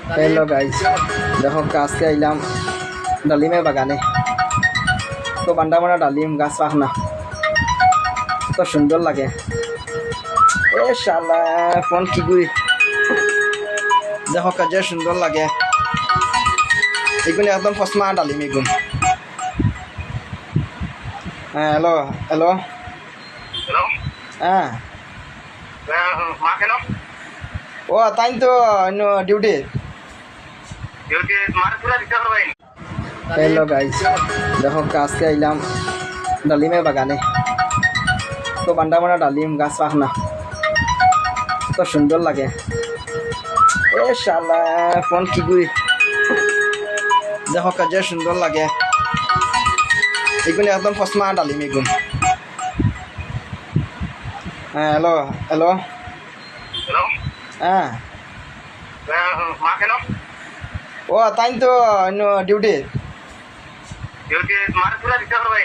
Hello guys, देखो কাজ কে আইলাম ডালিমের বাগানে। তো বান্ডা বান্ডা ডালিম গাছ পাখনা তো সুন্দর লাগে। এ শালা ফোন কি গুই, দেখো কাজে সুন্দর লাগে। এগুলো একদম ফসমা ডালিম এগুন। হ্যাঁ হ্যালো হ্যালো হ্যালো হ্যাঁ মা কেন ও তাই তো ডিউটি। ডিউটি তোমার পুরা দিতে পারবাই हेलो गाइस, देखो কাজ কে আইলাম ডালিমের বাগানে। তো বান্ডা বান্ডা ডালিম গাছ পাখনা তো সুন্দর লাগে। এ শালা ফোন কি গুই, দেখো কাজে সুন্দর লাগে। এগুলো একদম ফসমা ডালিম এগুন। হ্যাঁ হ্যালো হ্যালো হ্যালো হ্যাঁ মা কেন ও তাই তো ডিউটি। ডিউটি তোমার পুরা দিতে পারবাই